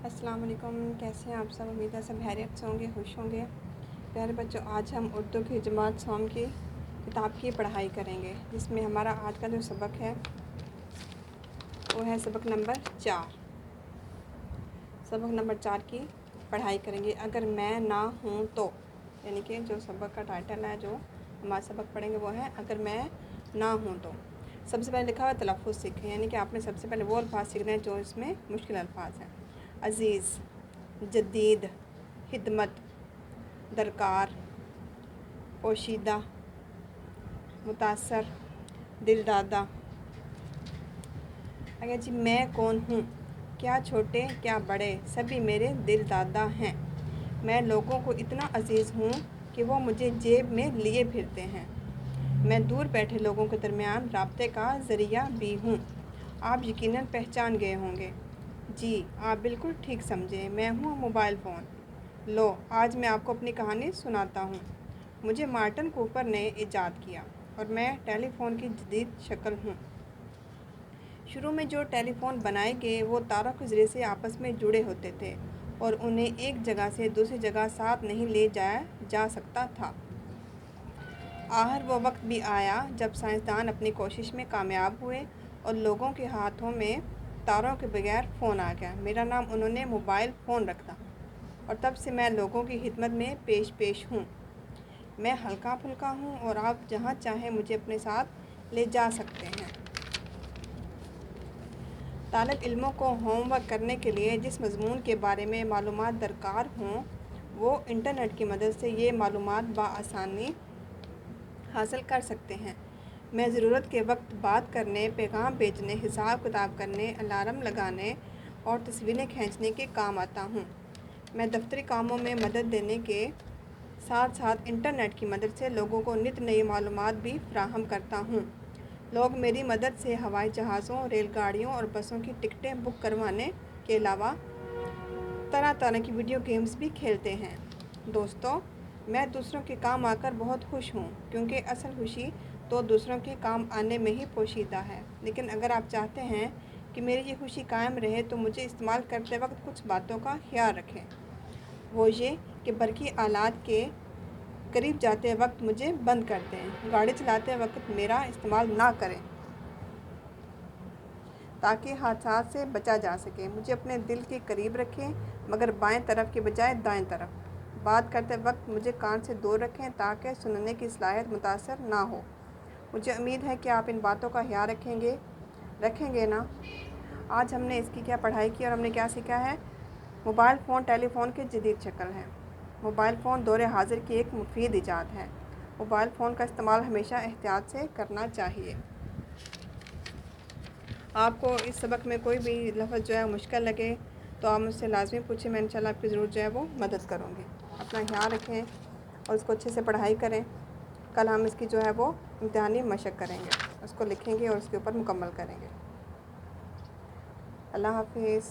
अस्सलाम वालेकुम। कैसे हैं आप सब? उम्मीद है सब खैरियत से होंगे, खुश होंगे। प्यारे बच्चों, आज हम उर्दू की जमात सौम की किताब की पढ़ाई करेंगे, जिसमें हमारा आज का जो सबक है वो है सबक नंबर 4। सबक नंबर 4 की पढ़ाई करेंगे। अगर मैं ना हूँ तो, यानी कि जो सबक का टाइटल है, जो हमारा सबक पढ़ेंगे वो है अगर मैं ना हूँ तो। सबसे पहले लिखा हुआ तलफ़्फ़ुज़ सीखें, यानी कि आपने सबसे पहले वो अल्फाज सीखने हैं जो इसमें मुश्किल अल्फाज हैं। अज़ीज़, जदीद, खिदमत, दरकार, पोशीदा, मुतासर, दिलदादा। अगर जी मैं कौन हूँ, क्या छोटे क्या बड़े सभी मेरे दिलदादा हैं। मैं लोगों को इतना अजीज़ हूँ कि वो मुझे जेब में लिए फिरते हैं। मैं दूर बैठे लोगों के दरमियान राब्ते का ज़रिया भी हूँ। आप यकीनन पहचान गए होंगे। जी, आप बिल्कुल ठीक समझे, मैं हूँ मोबाइल फ़ोन। लो, आज मैं आपको अपनी कहानी सुनाता हूँ। मुझे मार्टिन कूपर ने ईजाद किया और मैं टेलीफ़ोन की जदीद शक्ल हूँ। शुरू में जो टेलीफ़ोन बनाए गए वो तारों के ज़रिए से आपस में जुड़े होते थे और उन्हें एक जगह से दूसरी जगह साथ नहीं ले जाया जा सकता था। आखिर वो वक्त भी आया जब साइंसदान अपनी कोशिश में कामयाब हुए और लोगों के हाथों में तारों के बगैर फ़ोन आ गया। मेरा नाम उन्होंने मोबाइल फ़ोन रखा और तब से मैं लोगों की खिदमत में पेश हूँ। मैं हल्का फुल्का हूँ और आप जहाँ चाहें मुझे अपने साथ ले जा सकते हैं। तालिब इल्मों को होमवर्क करने के लिए जिस मज़मून के बारे में मालूमात दरकार हों, वो इंटरनेट की मदद से ये मालूमात बआसानी हासिल कर सकते हैं। मैं ज़रूरत के वक्त बात करने, पैगाम भेजने, हिसाब किताब करने, अलार्म लगाने और तस्वीरें खींचने के काम आता हूँ। मैं दफ्तरी कामों में मदद देने के साथ साथ इंटरनेट की मदद से लोगों को नित नई मालूमात भी फराहम करता हूँ। लोग मेरी मदद से हवाई जहाज़ों, रेलगाड़ियों और बसों की टिकटें बुक करवाने के अलावा तरह तरह की वीडियो गेम्स भी खेलते हैं। दोस्तों, मैं दूसरों के काम आकर बहुत खुश हूँ, क्योंकि असल खुशी तो दूसरों के काम आने में ही पोशीदा है। लेकिन अगर आप चाहते हैं कि मेरी ये खुशी कायम रहे तो मुझे इस्तेमाल करते वक्त कुछ बातों का ख्याल रखें। वो ये कि बरक़ी आलात के करीब जाते वक्त मुझे बंद कर दें। गाड़ी चलाते वक्त मेरा इस्तेमाल ना करें ताकि हादसा से बचा जा सके। मुझे अपने दिल के करीब रखें, मगर बाएं तरफ के बजाय दाएं तरफ। बात करते वक्त मुझे कान से दूर रखें ताकि सुनने की सलाहियत मुतासर ना हो। मुझे उम्मीद है कि आप इन बातों का ख्याल रखेंगे ना। आज हमने इसकी क्या पढ़ाई की और हमने क्या सीखा है। मोबाइल फ़ोन टेलीफ़ोन की जदीद शक्ल है। मोबाइल फ़ोन दौर हाजिर की एक मुफीद ईजाद है। मोबाइल फ़ोन का इस्तेमाल हमेशा एहतियात से करना चाहिए। आपको इस सबक में कोई भी लफ्ज़ जो है मुश्किल लगे तो आप मुझसे लाजमी पूछें, मैं इंशाल्लाह आपकी ज़रूर जो है वो मदद करूँगी। अपना ख्याल रखें और इसको अच्छे से पढ़ाई करें। कल हम इसकी जो है वो इम्तिहानी मशक करेंगे, उसको लिखेंगे और उसके ऊपर मुकम्मल करेंगे। अल्लाह हाफिज़।